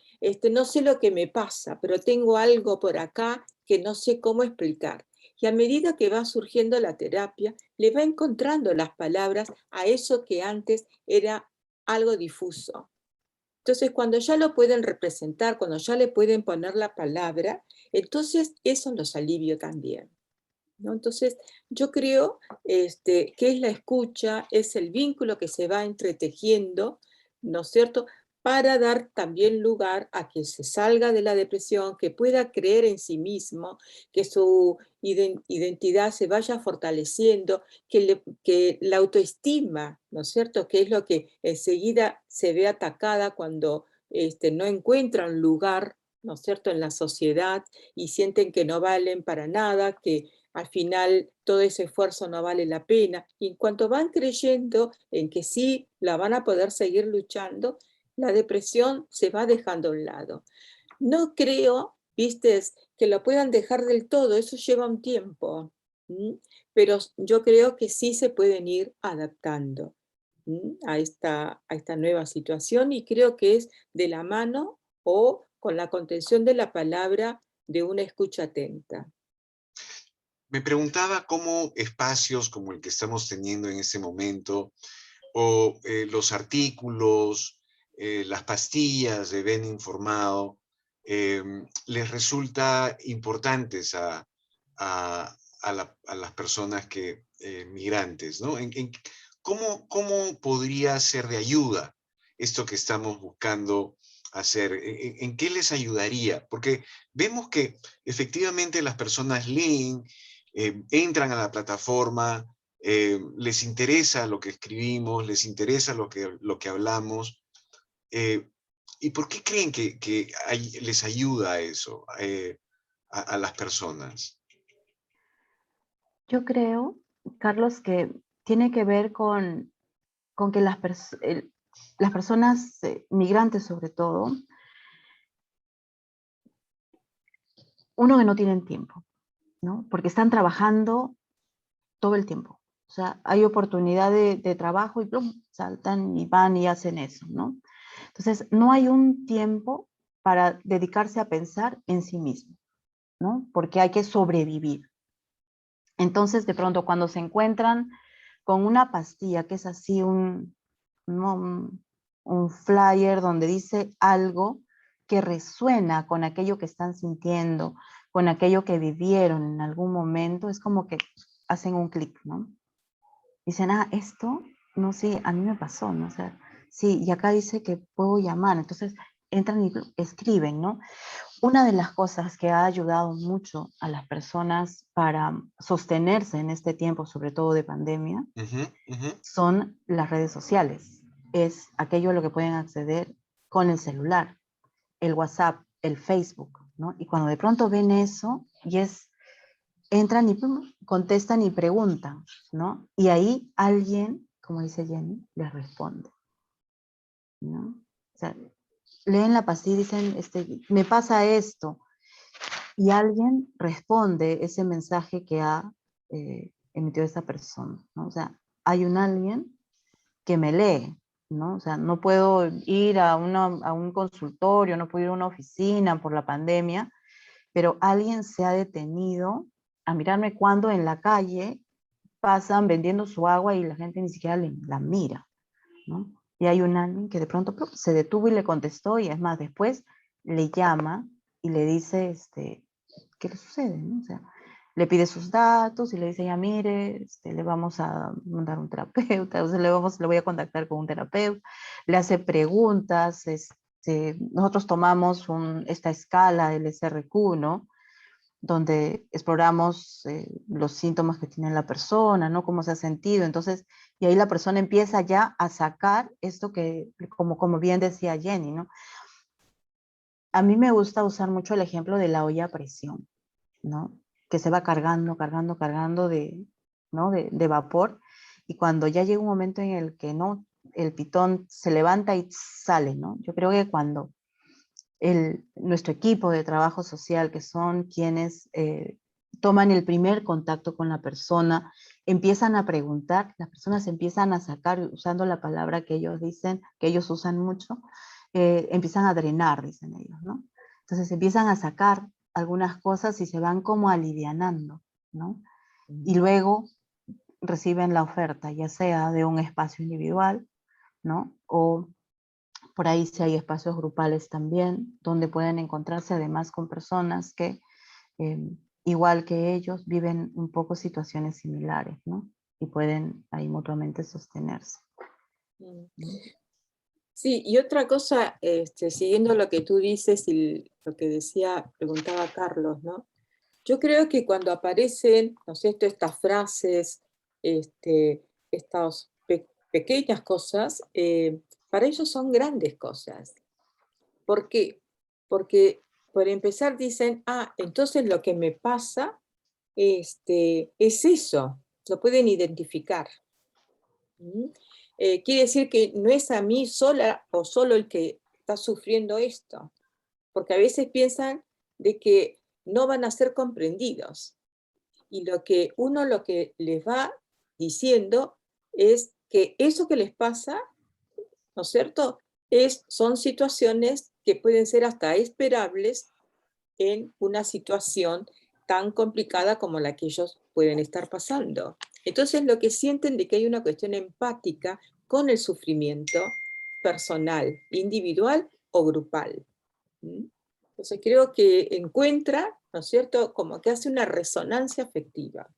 no sé lo que me pasa, pero tengo algo por acá que no sé cómo explicar. Y a medida que va surgiendo la terapia, le va encontrando las palabras a eso que antes era algo difuso. Entonces, cuando ya lo pueden representar, cuando ya le pueden poner la palabra, entonces eso los alivia también, ¿no? Entonces, yo creo que es la escucha, es el vínculo que se va entretejiendo, ¿no es cierto?, para dar también lugar a que se salga de la depresión, que pueda creer en sí mismo, que su identidad se vaya fortaleciendo, que la autoestima, ¿no es cierto?, que es lo que enseguida se ve atacada cuando no encuentran lugar, ¿no es cierto?, en la sociedad y sienten que no valen para nada, que al final todo ese esfuerzo no vale la pena. Y en cuanto van creyendo en que sí la van a poder seguir luchando, la depresión se va dejando a un lado. No creo, viste, que lo puedan dejar del todo, eso lleva un tiempo, pero yo creo que sí se pueden ir adaptando a esta nueva situación y creo que es de la mano o con la contención de la palabra de una escucha atenta. Me preguntaba cómo espacios como el que estamos teniendo en este momento, o los artículos, las pastillas de Ven Informado, les resulta importantes a las personas migrantes, ¿no? ¿Cómo podría ser de ayuda esto que estamos buscando hacer? ¿En qué les ayudaría? Porque vemos que efectivamente las personas leen, entran a la plataforma, les interesa lo que escribimos, les interesa lo que hablamos. ¿Y por qué creen que les ayuda eso a las personas? Yo creo, Carlos, que tiene que ver con que las personas migrantes sobre todo, uno que no tienen tiempo, ¿no? Porque están trabajando todo el tiempo. O sea, hay oportunidad de trabajo y plum, saltan y van y hacen eso, ¿no? Entonces, no hay un tiempo para dedicarse a pensar en sí mismo, ¿no? Porque hay que sobrevivir. Entonces, de pronto, cuando se encuentran con una pastilla que es así un flyer donde dice algo que resuena con aquello que están sintiendo, con aquello que vivieron en algún momento, es como que hacen un clic, ¿no? Dicen, esto, no sé, a mí me pasó, ¿no? O sea, sí, y acá dice que puedo llamar, entonces entran y escriben, ¿no? Una de las cosas que ha ayudado mucho a las personas para sostenerse en este tiempo, sobre todo de pandemia, son las redes sociales. Es aquello a lo que pueden acceder con el celular, el WhatsApp, el Facebook, ¿no? Y cuando de pronto ven eso, entran y contestan y preguntan, ¿no? Y ahí alguien, como dice Jenny, les responde, ¿no? O sea, leen la pastilla y dicen, me pasa esto, y alguien responde ese mensaje que ha emitido esa persona, ¿no? O sea, hay un alguien que me lee, ¿no? O sea, no puedo ir a un consultorio, no puedo ir a una oficina por la pandemia, pero alguien se ha detenido a mirarme cuando en la calle pasan vendiendo su agua y la gente ni siquiera la mira, ¿no? Y hay un alguien que de pronto se detuvo y le contestó, y es más, después le llama y le dice, ¿qué le sucede? ¿No? O sea, le pide sus datos y le dice, ya mire, le vamos a mandar un terapeuta, o sea, le voy a contactar con un terapeuta, le hace preguntas, nosotros tomamos esta escala del SRQ, ¿no? Donde exploramos los síntomas que tiene la persona, ¿no? Cómo se ha sentido. Entonces, y ahí la persona empieza ya a sacar esto que, como bien decía Jenny, ¿no? A mí me gusta usar mucho el ejemplo de la olla a presión, ¿no? Que se va cargando, cargando, cargando ¿no? de vapor. Y cuando ya llega un momento en el que no, el pitón se levanta y sale, ¿no? Yo creo que cuando nuestro equipo de trabajo social, que son quienes toman el primer contacto con la persona, empiezan a preguntar, las personas empiezan a sacar, usando la palabra que ellos dicen, que ellos usan mucho, empiezan a drenar, dicen ellos, ¿no? Entonces empiezan a sacar algunas cosas y se van como alivianando, ¿no? Y luego reciben la oferta, ya sea de un espacio individual, ¿no? O por ahí sí hay espacios grupales también, donde pueden encontrarse además con personas que, igual que ellos, viven un poco situaciones similares, ¿no? Y pueden ahí mutuamente sostenerse. Sí, y otra cosa, siguiendo lo que tú dices y lo que preguntaba Carlos, ¿no? Yo creo que cuando aparecen, ¿no es cierto?, estas frases, estas pequeñas cosas, para ellos son grandes cosas. ¿Por qué? Porque por empezar dicen, entonces lo que me pasa es eso, lo pueden identificar. Quiere decir que no es a mí sola o solo el que está sufriendo esto, porque a veces piensan de que no van a ser comprendidos. Y lo que les va diciendo es que eso que les pasa, ¿no es cierto?, son situaciones que pueden ser hasta esperables en una situación tan complicada como la que ellos pueden estar pasando. Entonces lo que sienten de que hay una cuestión empática con el sufrimiento personal, individual o grupal. Entonces creo que encuentra, ¿no es cierto?, como que hace una resonancia afectiva.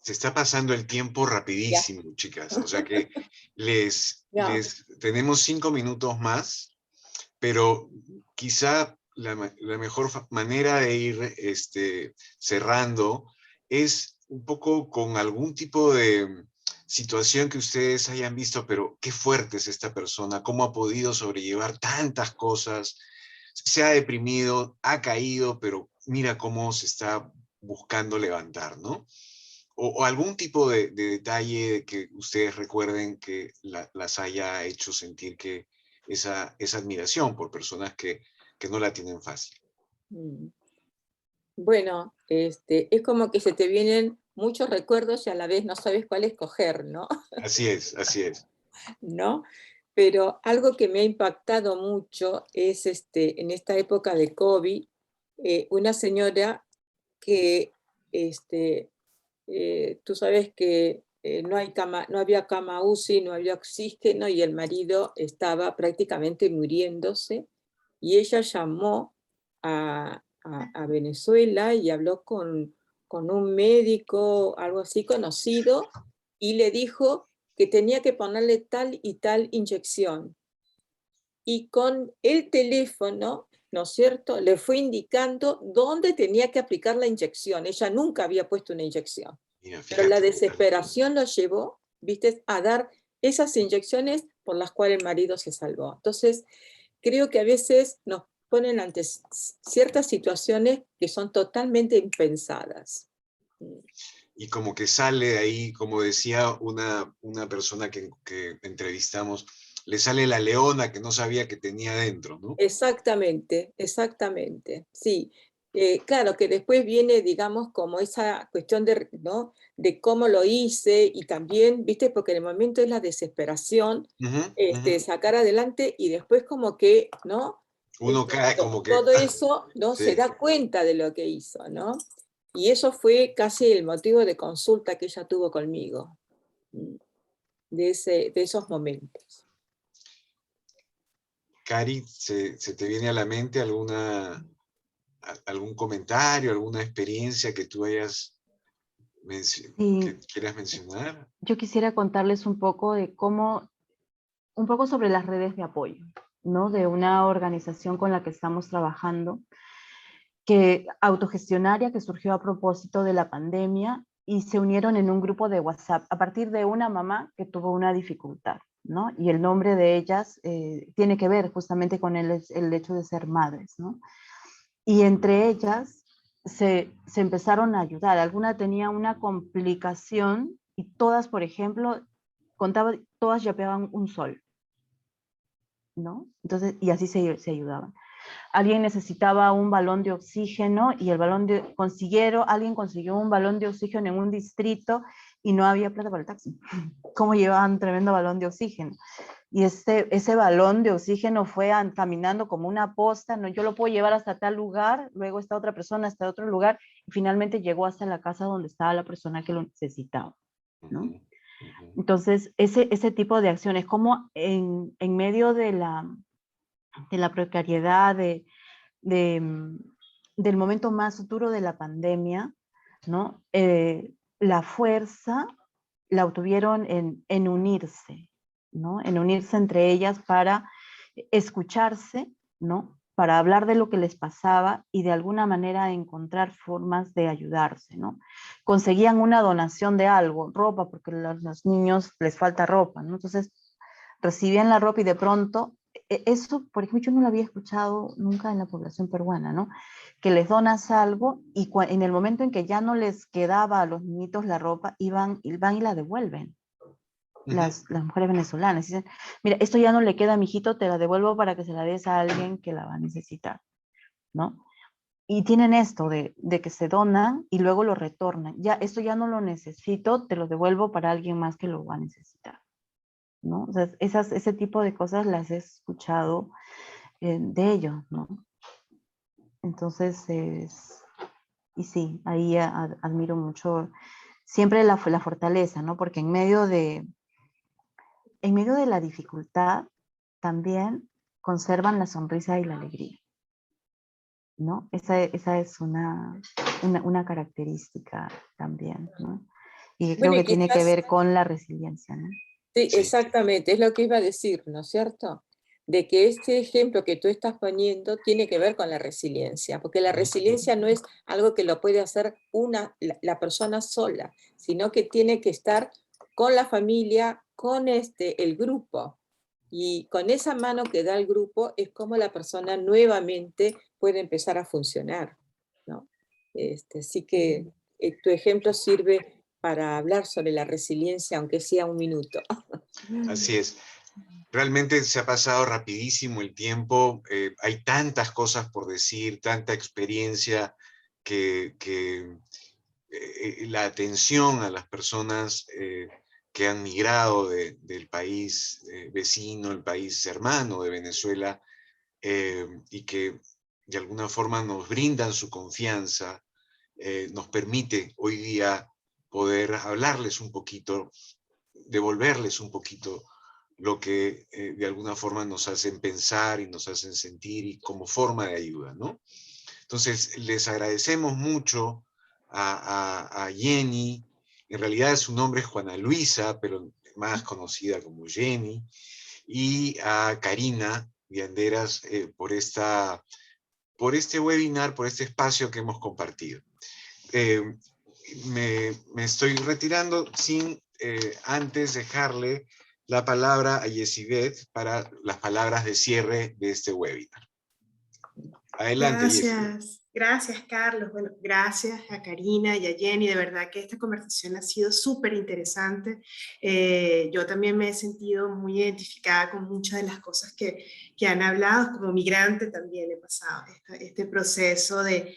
Se está pasando el tiempo rapidísimo, ya, chicas. O sea que tenemos 5 minutos más, pero quizá la mejor manera de ir cerrando es un poco con algún tipo de situación que ustedes hayan visto, pero qué fuerte es esta persona, cómo ha podido sobrellevar tantas cosas, se ha deprimido, ha caído, pero mira cómo se está buscando levantar, ¿no? O algún tipo de detalle que ustedes recuerden que las haya hecho sentir que esa admiración por personas que no la tienen fácil. Bueno, es como que se te vienen muchos recuerdos y a la vez no sabes cuál escoger, ¿no? Así es, así es. ¿No? Pero algo que me ha impactado mucho es en esta época de COVID, una señora que tú sabes que no había cama UCI, no había oxígeno y el marido estaba prácticamente muriéndose y ella llamó a Venezuela y habló con un médico, algo así conocido, y le dijo que tenía que ponerle tal y tal inyección. Y con el teléfono, ¿no es cierto?, le fue indicando dónde tenía que aplicar la inyección. Ella nunca había puesto una inyección. Mira, pero la desesperación lo llevó, ¿viste?, a dar esas inyecciones por las cuales el marido se salvó. Entonces, creo que a veces nos ponen ante ciertas situaciones que son totalmente impensadas. Y como que sale de ahí, como decía una persona que entrevistamos, le sale la leona que no sabía que tenía dentro, ¿no? Exactamente, exactamente, sí. Claro que después viene, digamos, como esa cuestión ¿no?, de cómo lo hice y también, ¿viste? Porque en el momento es la desesperación, sacar adelante y después como que, ¿no? Uno cae como que... Todo eso, ¿no? Sí. Se da cuenta de lo que hizo, ¿no? Y eso fue casi el motivo de consulta que ella tuvo conmigo, de esos momentos. Cari, ¿se te viene a la mente alguna algún comentario, alguna experiencia que tú hayas que quieras mencionar? Yo quisiera contarles un poco de un poco sobre las redes de apoyo, ¿no? De una organización con la que estamos trabajando, autogestionaria, que surgió a propósito de la pandemia, y se unieron en un grupo de WhatsApp a partir de una mamá que tuvo una dificultad, ¿no? Y el nombre de ellas tiene que ver justamente con el hecho de ser madres, ¿no? Y entre ellas se empezaron a ayudar. Alguna tenía una complicación y todas, por ejemplo, todas yapeaban un sol, ¿no? Entonces, y así se ayudaban. Alguien necesitaba un balón de oxígeno y alguien consiguió un balón de oxígeno en un distrito y no había plata para el taxi. ¿Cómo llevaban un tremendo balón de oxígeno? Y ese balón de oxígeno fue caminando como una posta, ¿no? Yo lo puedo llevar hasta tal lugar, luego esta otra persona hasta otro lugar, y finalmente llegó hasta la casa donde estaba la persona que lo necesitaba, ¿no? Entonces, ese tipo de acciones, como en medio de la precariedad, del momento más duro de la pandemia, ¿no? La fuerza la obtuvieron en unirse, ¿no? En unirse entre ellas para escucharse, ¿no? Para hablar de lo que les pasaba y de alguna manera encontrar formas de ayudarse, ¿no? Conseguían una donación de algo, ropa, porque a los niños les falta ropa, ¿no? Entonces recibían la ropa y de pronto, eso, por ejemplo, yo no lo había escuchado nunca en la población peruana, ¿no? Que les donas algo y en el momento en que ya no les quedaba a los niñitos la ropa, van y la devuelven. Las mujeres venezolanas dicen, mira, esto ya no le queda a mi hijito, te la devuelvo para que se la des a alguien que la va a necesitar, ¿no? Y tienen esto de que se donan y luego lo retornan. Ya, esto ya no lo necesito, te lo devuelvo para alguien más que lo va a necesitar, ¿no? O sea, ese tipo de cosas las he escuchado de ellos, ¿no? Entonces, y sí, ahí admiro mucho siempre la fortaleza, ¿no? Porque en medio de la dificultad también conservan la sonrisa y la alegría, ¿no? Esa es una característica también, ¿no? Y creo Bueno, que y tiene que quizás, ver con la resiliencia, ¿no? sí, Sí. exactamente, es lo que iba a decir, ¿no es cierto? De que este ejemplo que tú estás poniendo tiene que ver con la resiliencia, porque la resiliencia no es algo que lo puede hacer la persona sola, sino que tiene que estar con la familia, con el grupo. Y con esa mano que da el grupo es como la persona nuevamente puede empezar a funcionar, ¿no? Así que tu ejemplo sirve para hablar sobre la resiliencia, aunque sea un minuto. Así es. Realmente se ha pasado rapidísimo el tiempo, hay tantas cosas por decir, tanta experiencia que la atención a las personas que han migrado del país vecino, el país hermano de Venezuela, y que de alguna forma nos brindan su confianza, nos permite hoy día poder hablarles un poquito, devolverles un poquito lo que de alguna forma nos hacen pensar y nos hacen sentir y como forma de ayuda, ¿no? Entonces, les agradecemos mucho a Jenny, en realidad su nombre es Juana Luisa, pero más conocida como Jenny, y a Karina Vianderas por este webinar, por este espacio que hemos compartido. Me estoy retirando sin antes dejarle la palabra a Yesibeth para las palabras de cierre de este webinar. Adelante, Yesibeth. Gracias Carlos. Bueno, gracias a Karina y a Jenny. De verdad que esta conversación ha sido súper interesante. Yo también me he sentido muy identificada con muchas de las cosas que han hablado. Como migrante también he pasado este proceso de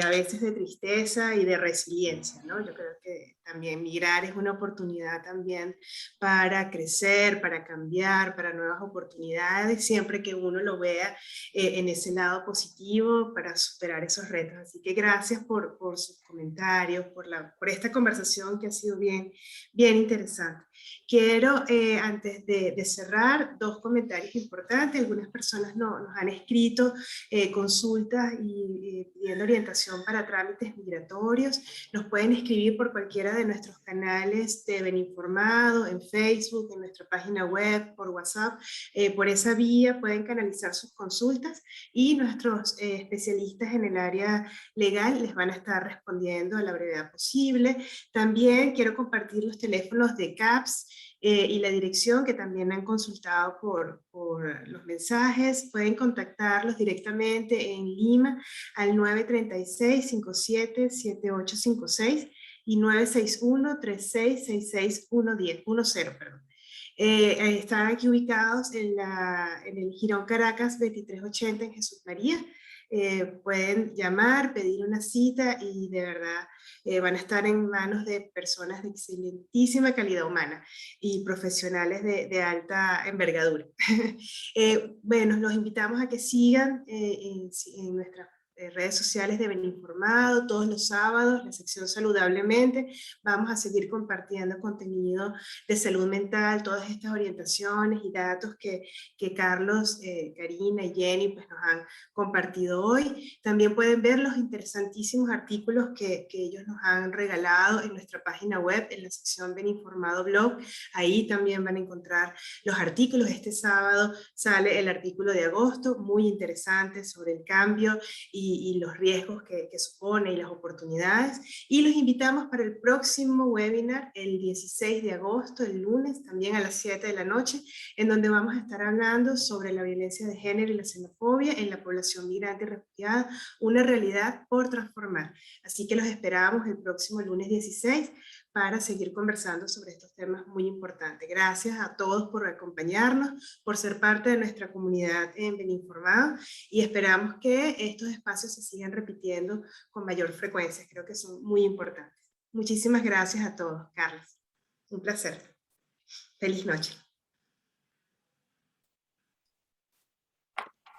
a veces de tristeza y de resiliencia, ¿no? Yo creo que también migrar es una oportunidad también para crecer, para cambiar, para nuevas oportunidades, siempre que uno lo vea en ese lado positivo para superar esos retos. Así que gracias por sus comentarios, por esta conversación que ha sido bien interesante. Quiero, antes de cerrar, 2 comentarios importantes. Algunas personas nos han escrito consultas y pidiendo orientación para trámites migratorios. Nos pueden escribir por cualquiera de nuestros canales de Beninformado, en Facebook, en nuestra página web, por WhatsApp. Por esa vía pueden canalizar sus consultas y nuestros especialistas en el área legal les van a estar respondiendo a la brevedad posible. También quiero compartir los teléfonos de CAPS y la dirección que también han consultado por los mensajes. Pueden contactarlos directamente en Lima al 936-577856 y 961-366610, perdón. Están aquí ubicados en el Jirón Caracas 2380 en Jesús María. Pueden llamar, pedir una cita y de verdad van a estar en manos de personas de excelentísima calidad humana y profesionales de alta envergadura. Bueno, los invitamos a que sigan en nuestras redes sociales de Beninformado todos los sábados, la sección Saludablemente. Vamos a seguir compartiendo contenido de salud mental, todas estas orientaciones y datos que Carlos, Karina y Jenny pues, nos han compartido hoy. También pueden ver los interesantísimos artículos que ellos nos han regalado en nuestra página web, en la sección Beninformado Blog. Ahí también van a encontrar los artículos. Este sábado sale el artículo de agosto, muy interesante sobre el cambio y los riesgos que supone y las oportunidades. Y los invitamos para el próximo webinar, el 16 de agosto, el lunes, también a las 7 de la noche, en donde vamos a estar hablando sobre la violencia de género y la xenofobia en la población migrante y refugiada, una realidad por transformar. Así que los esperamos el próximo lunes 16 para seguir conversando sobre estos temas muy importantes. Gracias a todos por acompañarnos, por ser parte de nuestra comunidad en Beninformado y esperamos que estos espacios se sigan repitiendo con mayor frecuencia. Creo que son muy importantes. Muchísimas gracias a todos, Carlos. Un placer. Feliz noche.